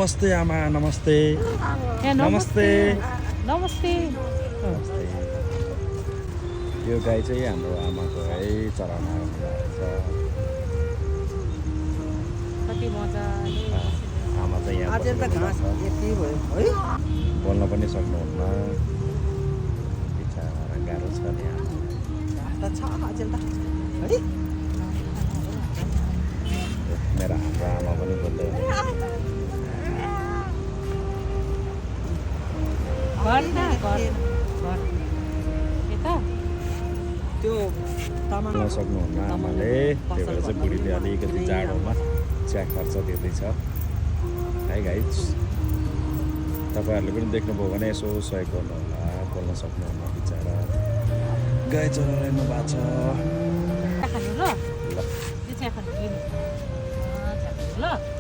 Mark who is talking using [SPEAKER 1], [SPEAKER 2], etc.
[SPEAKER 1] नमस्ते आमा नमस्ते नमस्ते
[SPEAKER 2] नमस्ते
[SPEAKER 1] नमस्ते यो गाई चाहिँ हाम्रो आमाको है चराउन आउनुभएको छ
[SPEAKER 2] कति मजाले
[SPEAKER 1] आमा चाहिँ यहाँ
[SPEAKER 3] आज त घाँस यति भयो है
[SPEAKER 1] बोल्न पनि सक्नुहुन्न बिचरा गाह्रो छ नि आमा
[SPEAKER 3] त छ आज त है
[SPEAKER 1] मेरो हाम्रो आमा पनि बोल्दै
[SPEAKER 2] घर न घर घर यता
[SPEAKER 3] त्यो तामाङ
[SPEAKER 1] बोल्न सक्नुहुन्न आमाले त्यही भएर चाहिँ बुढीले अलिकति जाडोमा चिया खर्च दिँदैछ है गाइज तपाईँहरूले पनि देख्नुभयो भने यसो सहयोग गर्नु होला बोल्न सक्नुहुन्न बिचरा गाई चराइरहनु भएको छ
[SPEAKER 2] खानु ल
[SPEAKER 1] ल
[SPEAKER 2] त्यो चिया खानु ल